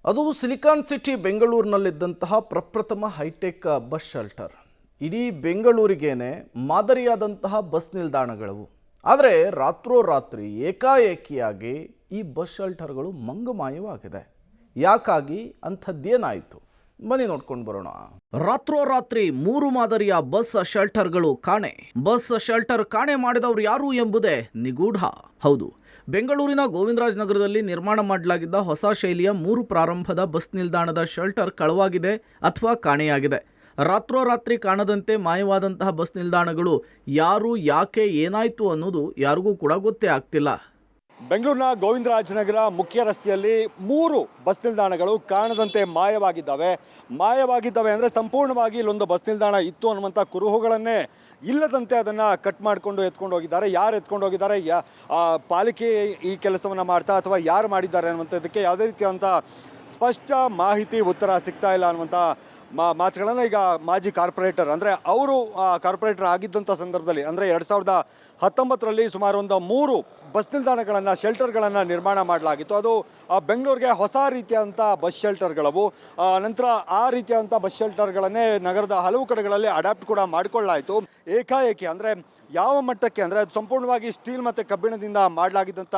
ಅದು silicon city ಬೆಂಗಳೂರಿನಲ್ಲಿದ್ದಂತಹ ಪ್ರಪ್ರಥಮ high tech bus shelter. ಇಡೀ ಬೆಂಗಳೂರಿಗೇನೆ ಮಾದರಿಯಾದಂತಹ ಬಸ್ ನಿಲ್ದಾಣಗಳು. ಆದರೆ ರಾತ್ರೋರಾತ್ರಿ ಏಕಾಏಕಿಯಾಗಿ ಈ ಬಸ್ ಶೆಲ್ಟರ್ಗಳು ಮಂಗಮಾಯವಾಗಿದೆ. ಯಾಕಾಗಿ ಅಂಥದ್ದೇನಾಯಿತು ಬನ್ನಿ ನೋಡ್ಕೊಂಡು ಬರೋಣ. ರಾತ್ರೋರಾತ್ರಿ 3 ಮಾದರಿಯ ಬಸ್ ಶೆಲ್ಟರ್ಗಳು ಕಾಣೆ. ಬಸ್ ಶೆಲ್ಟರ್ ಕಾಣೆ ಮಾಡಿದವರು ಯಾರು ಎಂಬುದೇ ನಿಗೂಢ. ಹೌದು, ಬೆಂಗಳೂರಿನ ಗೋವಿಂದರಾಜ ನಗರದಲ್ಲಿ ನಿರ್ಮಾಣ ಮಾಡಲಾಗಿದ್ದ ಹೊಸ ಶೈಲಿಯ 3 ಪ್ರಾರಂಭದ ಬಸ್ ನಿಲ್ದಾಣದ ಶೆಲ್ಟರ್ ಕಳವಾಗಿದೆ ಅಥವಾ ಕಾಣೆಯಾಗಿದೆ. ರಾತ್ರೋರಾತ್ರಿ ಕಾಣದಂತೆ ಮಾಯವಾದಂತಹ ಬಸ್ ನಿಲ್ದಾಣಗಳು ಯಾರು, ಯಾಕೆ, ಏನಾಯಿತು ಅನ್ನೋದು ಯಾರಿಗೂ ಕೂಡ ಗೊತ್ತೇ ಆಗ್ತಿಲ್ಲ. ಬೆಂಗಳೂರಿನ ಗೋವಿಂದರಾಜನಗರ ಮುಖ್ಯ ರಸ್ತೆಯಲ್ಲಿ 3 ಬಸ್ ನಿಲ್ದಾಣಗಳು ಕಾಣದಂತೆ ಮಾಯವಾಗಿದ್ದಾವೆ ಅಂದರೆ ಸಂಪೂರ್ಣವಾಗಿ ಇಲ್ಲೊಂದು ಬಸ್ ನಿಲ್ದಾಣ ಇತ್ತು ಅನ್ನುವಂಥ ಕುರುಹುಗಳನ್ನೇ ಇಲ್ಲದಂತೆ ಅದನ್ನು ಕಟ್ ಮಾಡಿಕೊಂಡು ಎತ್ಕೊಂಡು ಹೋಗಿದ್ದಾರೆ. ಯಾರು ಎತ್ಕೊಂಡು ಹೋಗಿದ್ದಾರೆ, ಪಾಲಿಕೆ ಈ ಕೆಲಸವನ್ನು ಮಾಡ್ತಾ ಅಥವಾ ಯಾರು ಮಾಡಿದ್ದಾರೆ ಅನ್ನುವಂಥದ್ದಕ್ಕೆ ಯಾವುದೇ ರೀತಿಯಾದಂಥ ಸ್ಪಷ್ಟ ಮಾಹಿತಿ, ಉತ್ತರ ಸಿಗ್ತಾ ಇಲ್ಲ ಅನ್ನುವಂಥ ಮಾತುಗಳನ್ನು ಈಗ ಮಾಜಿ ಕಾರ್ಪೊರೇಟರ್ ಅಂದರೆ ಅವರು ಕಾರ್ಪೊರೇಟರ್ ಆಗಿದ್ದಂಥ ಸಂದರ್ಭದಲ್ಲಿ ಅಂದರೆ 2019ರಲ್ಲಿ ಸುಮಾರು ಒಂದು 3 ಬಸ್ ನಿಲ್ದಾಣಗಳನ್ನು, ಶೆಲ್ಟರ್ಗಳನ್ನು ನಿರ್ಮಾಣ ಮಾಡಲಾಗಿತ್ತು. ಅದು ಬೆಂಗಳೂರಿಗೆ ಹೊಸ ರೀತಿಯಾದಂಥ ಬಸ್ ಶೆಲ್ಟರ್ಗಳವು. ನಂತರ ಆ ರೀತಿಯಾದಂಥ ಬಸ್ ಶೆಲ್ಟರ್ಗಳನ್ನೇ ನಗರದ ಹಲವು ಕಡೆಗಳಲ್ಲಿ ಅಡಾಪ್ಟ್ ಕೂಡ ಮಾಡಿಕೊಳ್ಳಾಯಿತು. ಏಕಾಏಕಿ ಅಂದರೆ ಯಾವ ಮಟ್ಟಕ್ಕೆ ಅಂದರೆ ಅದು ಸಂಪೂರ್ಣವಾಗಿ ಸ್ಟೀಲ್ ಮತ್ತು ಕಬ್ಬಿಣದಿಂದ ಮಾಡಲಾಗಿದ್ದಂಥ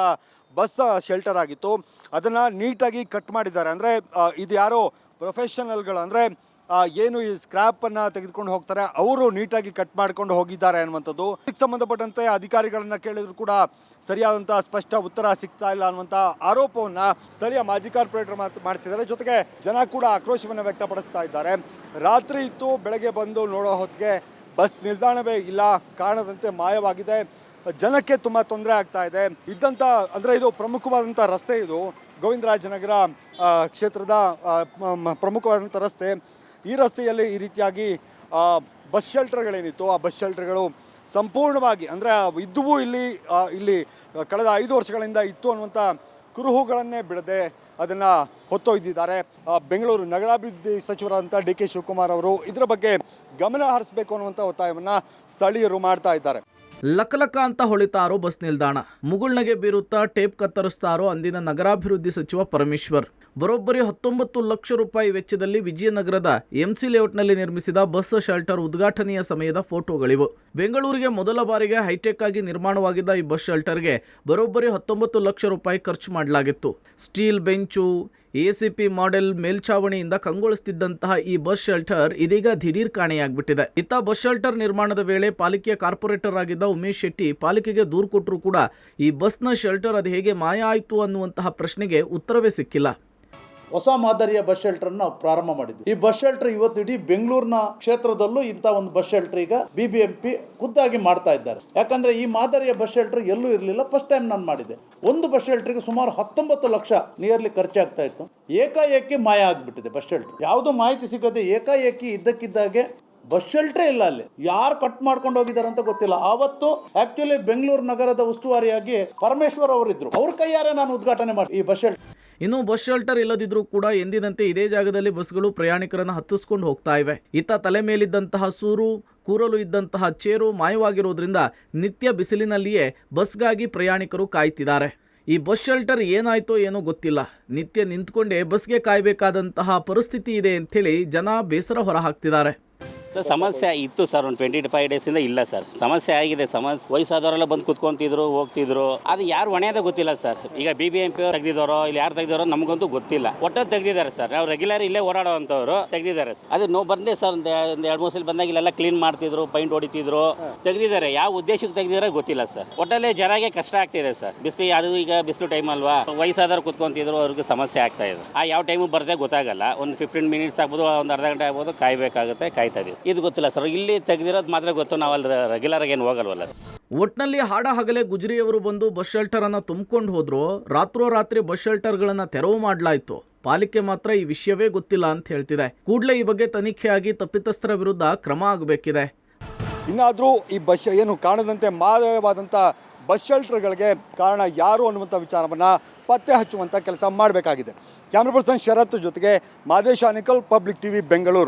ಬಸ್ ಶೆಲ್ಟರ್ ಆಗಿತ್ತು. ಅದನ್ನು ನೀಟಾಗಿ ಕಟ್ ಮಾಡಿದ್ದಾರೆ. ಅಂದರೆ ಇದು ಯಾರೋ ಪ್ರೊಫೆಷನಲ್ಗಳು ಅಂದರೆ ಏನು ಈ ಸ್ಕ್ರ್ಯಾಪನ್ನು ತೆಗೆದುಕೊಂಡು ಹೋಗ್ತಾರೆ ಅವರು ನೀಟಾಗಿ ಕಟ್ ಮಾಡ್ಕೊಂಡು ಹೋಗಿದ್ದಾರೆ ಅನ್ನುವಂಥದ್ದು. ಇದಕ್ಕೆ ಸಂಬಂಧಪಟ್ಟಂತೆ ಅಧಿಕಾರಿಗಳನ್ನು ಕೇಳಿದ್ರು ಕೂಡ ಸರಿಯಾದಂಥ ಸ್ಪಷ್ಟ ಉತ್ತರ ಸಿಗ್ತಾ ಇಲ್ಲ ಅನ್ನುವಂಥ ಆರೋಪವನ್ನು ಸ್ಥಳೀಯ ಮಾಜಿ ಕಾರ್ಪೊರೇಟರ್ ಮಾಡ್ತಿದ್ದಾರೆ. ಜೊತೆಗೆ ಜನ ಕೂಡ ಆಕ್ರೋಶವನ್ನು ವ್ಯಕ್ತಪಡಿಸ್ತಾ ಇದ್ದಾರೆ. ರಾತ್ರಿ ಇತ್ತು, ಬೆಳಗ್ಗೆ ಬಂದು ನೋಡೋ ಹೊತ್ತಿಗೆ ಬಸ್ ನಿಲ್ದಾಣವೇ ಇಲ್ಲ, ಕಾಣದಂತೆ ಮಾಯವಾಗಿದೆ. ಜನಕ್ಕೆ ತುಂಬ ತೊಂದರೆ ಆಗ್ತಾ ಇದೆ. ಇದ್ದಂಥ ಅಂದರೆ ಇದು ಪ್ರಮುಖವಾದಂಥ ರಸ್ತೆ, ಇದು ಗೋವಿಂದರಾಜನಗರ ಕ್ಷೇತ್ರದ ಪ್ರಮುಖವಾದಂಥ ರಸ್ತೆ. ಈ ರಸ್ತೆಯಲ್ಲಿ ಈ ರೀತಿಯಾಗಿ ಬಸ್ ಶೆಲ್ಟರ್ಗಳೇನಿತ್ತು ಆ ಬಸ್ ಶೆಲ್ಟರ್ಗಳು ಸಂಪೂರ್ಣವಾಗಿ ಅಂದರೆ ಇದ್ದುವು ಇಲ್ಲಿ ಕಳೆದ 5 ವರ್ಷಗಳಿಂದ ಇತ್ತು ಅನ್ನುವಂಥ ಕುರುಹುಗಳನ್ನೇ ಬಿಡದೆ ಅದನ್ನು ಹೊತ್ತೊಯ್ದಿದ್ದಾರೆ. ಬೆಂಗಳೂರು ನಗರಾಭಿವೃದ್ಧಿ ಸಚಿವರಾದಂಥ ಡಿ ಕೆ ಶಿವಕುಮಾರ್ ಅವರು ಇದರ ಬಗ್ಗೆ ಗಮನ ಹರಿಸಬೇಕು ಅನ್ನುವಂಥ ಒತ್ತಾಯವನ್ನು ಸ್ಥಳೀಯರು ಮಾಡ್ತಾ ಇದ್ದಾರೆ. ಲಕಲಕ ಅಂತ ಹೊಳಿತಾರೋ ಬಸ್ ನಿಲ್ದಾಣ, ಮುಗುಳ್ನಗೆ ಬೀರುತ್ತಾ ಟೇಪ್ ಕತ್ತರಿಸ್ತಾರೋ ಅಂದಿನ ನಗರಾಭಿವೃದ್ಧಿ ಸಚಿವ ಪರಮೇಶ್ವರ್. ಬರೋಬ್ಬರಿ 19 ಲಕ್ಷ ರೂಪಾಯಿ ವೆಚ್ಚದಲ್ಲಿ ವಿಜಯನಗರದ ಎಂಸಿ ಲೇಔಟ್ನಲ್ಲಿ ನಿರ್ಮಿಸಿದ ಬಸ್ ಶೆಲ್ಟರ್ ಉದ್ಘಾಟನೆಯ ಸಮಯದ ಫೋಟೋಗಳಿವು. ಬೆಂಗಳೂರಿಗೆ ಮೊದಲ ಬಾರಿಗೆ ಹೈಟೆಕ್ ಆಗಿ ನಿರ್ಮಾಣವಾಗಿದ್ದ ಈ ಬಸ್ ಶೆಲ್ಟರ್ಗೆ ಬರೋಬ್ಬರಿ 19 ಲಕ್ಷ ರೂಪಾಯಿ ಖರ್ಚು ಮಾಡಲಾಗಿತ್ತು. ಸ್ಟೀಲ್ ಬೆಂಚು, ಎಸಿಪಿ ಮಾಡೆಲ್ ಮೇಲ್ಛಾವಣಿಯಿಂದ ಕಂಗೊಳಿಸುತ್ತಿದ್ದಂತಹ ಈ ಬಸ್ ಶೆಲ್ಟರ್ ಇದೀಗ ದಿಢೀರ್ ಕಾಣೆಯಾಗ್ಬಿಟ್ಟಿದೆ. ಇತ್ತ ಬಸ್ ಶೆಲ್ಟರ್ ನಿರ್ಮಾಣದ ವೇಳೆ ಪಾಲಿಕೆಯ ಕಾರ್ಪೊರೇಟರ್ ಆಗಿದ್ದ ಉಮೇಶ್ ಶೆಟ್ಟಿ ಪಾಲಿಕೆಗೆ ದೂರು ಕೊಟ್ಟರು ಕೂಡ ಈ ಬಸ್ನ ಶೆಲ್ಟರ್ ಅದು ಹೇಗೆ ಮಾಯ ಆಯಿತು ಅನ್ನುವಂತಹ ಪ್ರಶ್ನೆಗೆ ಉತ್ತರವೇ ಸಿಕ್ಕಿಲ್ಲ. ಹೊಸ ಮಾದರಿಯ ಬಸ್ ಶೆಲ್ಟರ್ ನಾವು ಪ್ರಾರಂಭ ಮಾಡಿದ್ವಿ. ಈ ಬಸ್ ಶೆಲ್ಟರ್ ಇವತ್ತು ಇಡೀ ಬೆಂಗಳೂರಿನ ಕ್ಷೇತ್ರದಲ್ಲೂ ಇಂಥ ಒಂದು ಬಸ್ ಶೆಲ್ಟರ್ ಈಗ BBMP ಖುದ್ದಾಗಿ ಮಾಡ್ತಾ ಇದ್ದಾರೆ. ಯಾಕಂದ್ರೆ ಈ ಮಾದರಿಯ ಬಸ್ ಶೆಲ್ಟರ್ ಎಲ್ಲೂ ಇರಲಿಲ್ಲ. ಫಸ್ಟ್ ಟೈಮ್ ನಾನು ಮಾಡಿದೆ. ಒಂದು ಬಸ್ ಶೆಲ್ಟರ್ಗೆ ಸುಮಾರು 19 ಲಕ್ಷ ನಿಯರ್ಲಿ ಖರ್ಚಾಗ್ತಾ ಇತ್ತು. ಏಕಾಏಕಿ ಮಾಯ ಆಗ್ಬಿಟ್ಟಿದೆ ಬಸ್ ಶೆಲ್ಟರ್. ಯಾವುದೋ ಮಾಹಿತಿ ಸಿಗದೆ ಏಕಾಏಕಿ ಇದ್ದಕ್ಕಿದ್ದಾಗೆ ಬಸ್ ಶೆಲ್ಟರ್ ಇಲ್ಲ. ಅಲ್ಲಿ ಯಾರು ಕಟ್ ಮಾಡ್ಕೊಂಡು ಹೋಗಿದ್ದಾರೆ ಅಂತ ಗೊತ್ತಿಲ್ಲ. ಆವತ್ತು ಆಕ್ಚುಲಿ ಬೆಂಗಳೂರು ನಗರದ ಉಸ್ತುವಾರಿಯಾಗಿ ಪರಮೇಶ್ವರ್ ಅವರಿದ್ರು. ಅವ್ರ ಕೈಯಾರೆ ನಾನು ಉದ್ಘಾಟನೆ ಮಾಡಿ ಈ ಬಸ್ ಶೆಲ್ಟರ್. ಇನ್ನು ಬಸ್ ಶೆಲ್ಟರ್ ಇಲ್ಲದಿದ್ರೂ ಕೂಡ ಎಂದಿನಂತೆ ಇದೇ ಜಾಗದಲ್ಲಿ ಬಸ್ಗಳು ಪ್ರಯಾಣಿಕರನ್ನು ಹತ್ತಿಸ್ಕೊಂಡು ಹೋಗ್ತಾ ಇವೆ. ಇತ್ತ ತಲೆ ಮೇಲಿದ್ದಂತಹ ಸೂರು, ಕೂರಲು ಇದ್ದಂತಹ ಚೇರು ಮಾಯವಾಗಿರೋದ್ರಿಂದ ನಿತ್ಯ ಬಿಸಿಲಿನಲ್ಲಿಯೇ ಬಸ್ಗಾಗಿ ಪ್ರಯಾಣಿಕರು ಕಾಯ್ತಿದ್ದಾರೆ. ಈ ಬಸ್ ಶೆಲ್ಟರ್ ಏನಾಯ್ತೋ ಏನೋ ಗೊತ್ತಿಲ್ಲ. ನಿತ್ಯ ನಿಂತ್ಕೊಂಡೇ ಬಸ್ಗೆ ಕಾಯಬೇಕಾದಂತಹ ಪರಿಸ್ಥಿತಿ ಇದೆ ಅಂಥೇಳಿ ಜನ ಬೇಸರ ಹೊರ ಹಾಕ್ತಿದ್ದಾರೆ. ಸರ್ ಸಮಸ್ಯೆ ಇತ್ತು ಸರ್, ಒಂದು 25 ಡೇಸಿಂದ ಇಲ್ಲ ಸರ್. ಸಮಸ್ಯೆ ಆಗಿದೆ. ವಯಸ್ಸಾದವರೆಲ್ಲ ಬಂದು ಕುತ್ಕೊಂತಿದ್ರು, ಹೋಗ್ತಿದ್ರು. ಅದು ಯಾರು ಹೊಣೆಯೋದೇ ಗೊತ್ತಿಲ್ಲ ಸರ್. ಈಗ BBMP ತೆಗೆದಿದ್ದಾರೋ ಇಲ್ಲಿ ಯಾರು ತೆಗೆದಿದ್ದಾರೋ ನಮಗಂತೂ ಗೊತ್ತಿಲ್ಲ. ಒಟ್ಟು ತೆಗೆದಿದ್ದಾರೆ ಸರ್. ನಾವು ರೆಗ್ಯುಲರ್ ಇಲ್ಲೇ ಓಡಾಡೋವಂಥವ್ರು ತೆಗೆದಿದ್ದಾರೆ ಸರ್. ಅದು ನಾವು ಬಂದೆ ಸರ್, ಒಂದು 2-3 ಸಲ ಬಂದಾಗ ಇಲ್ಲೆಲ್ಲ ಕ್ಲೀನ್ ಮಾಡ್ತಿದ್ರು, ಪೈಂಟ್ ಹೊಡಿತಿದ್ರು. ತೆಗೆದಿದ್ದಾರೆ. ಯಾವ ಉದ್ದೇಶಕ್ಕೆ ತೆಗೆದಿದ್ದಾರೆ ಗೊತ್ತಿಲ್ಲ ಸರ್. ಒಟ್ಟಲ್ಲೇ ಜನಗೆ ಕಷ್ಟ ಆಗ್ತಿದೆ ಸರ್. ಬಿಸಿಲು, ಅದು ಈಗ ಬಿಸಿಲು ಟೈಮ್ ಅಲ್ವಾ, ವಯಸ್ಸಾದವ್ರು ಕುತ್ಕೊಂತಿದ್ರು, ಅವ್ರಿಗೆ ಸಮಸ್ಯೆ ಆಗ್ತಾ ಇದೆ. ಯಾವ ಟೈಮು ಬರದೆ ಗೊತ್ತಾಗಲ್ಲ. ಒಂದು 15 ಮಿನಿಟ್ಸ್ ಆಗ್ಬೋದು, ಒಂದು ಅರ್ಧ ಗಂಟೆ ಆಗ್ಬೋದು, ಕಾಯ್ಬೇಕಾಗುತ್ತೆ. ಕಾಯ್ತಾ ಇದೀವಿ. ಇದು ಗೊತ್ತಿಲ್ಲ ಸರ್. ಇಲ್ಲಿ ತೆಗೆದಿರೋದು ಮಾತ್ರ ಗೊತ್ತು. ನಾವು ಅಲ್ಲಿ ರೆಗ್ಯುಲರ್ ಆಗಿ ಏನು ಹೋಗಲ್ವಲ್ಲ. ಒಟ್ನಲ್ಲಿ ಹಾಡ ಹಗಲೇ ಗುಜರಿಯವರು ಬಂದು ಬಸ್ ಶೆಲ್ಟರ್ ಅನ್ನ ತುಂಬಿಕೊಂಡು ಹೋದ್ರು. ರಾತ್ರೋರಾತ್ರಿ ಬಸ್ ಶೆಲ್ಟರ್ಗಳನ್ನ ತೆರವು ಮಾಡಲಾಯಿತು. ಪಾಲಿಕೆ ಮಾತ್ರ ಈ ವಿಷಯವೇ ಗೊತ್ತಿಲ್ಲ ಅಂತ ಹೇಳ್ತಿದೆ. ಕೂಡಲೇ ಈ ಬಗ್ಗೆ ತನಿಖೆಯಾಗಿ ತಪ್ಪಿತಸ್ಥರ ವಿರುದ್ಧ ಕ್ರಮ ಆಗಬೇಕಿದೆ. ಇನ್ನಾದರೂ ಈ ಬಸ್ ಏನು ಕಾಣದಂತೆ ಮಾಯವಾದಂಥ ಬಸ್ ಶೆಲ್ಟರ್ಗಳಿಗೆ ಕಾರಣ ಯಾರು ಅನ್ನುವಂಥ ವಿಚಾರವನ್ನು ಪತ್ತೆ ಹಚ್ಚುವಂಥ ಕೆಲಸ ಮಾಡಬೇಕಾಗಿದೆ. ಕ್ಯಾಮ್ರಾ ಪರ್ಸನ್ ಶರತ್ ಜೊತೆಗೆ ಮಾದೇಶ ಅನಿಕಲ್, ಪಬ್ಲಿಕ್ TV, ಬೆಂಗಳೂರು.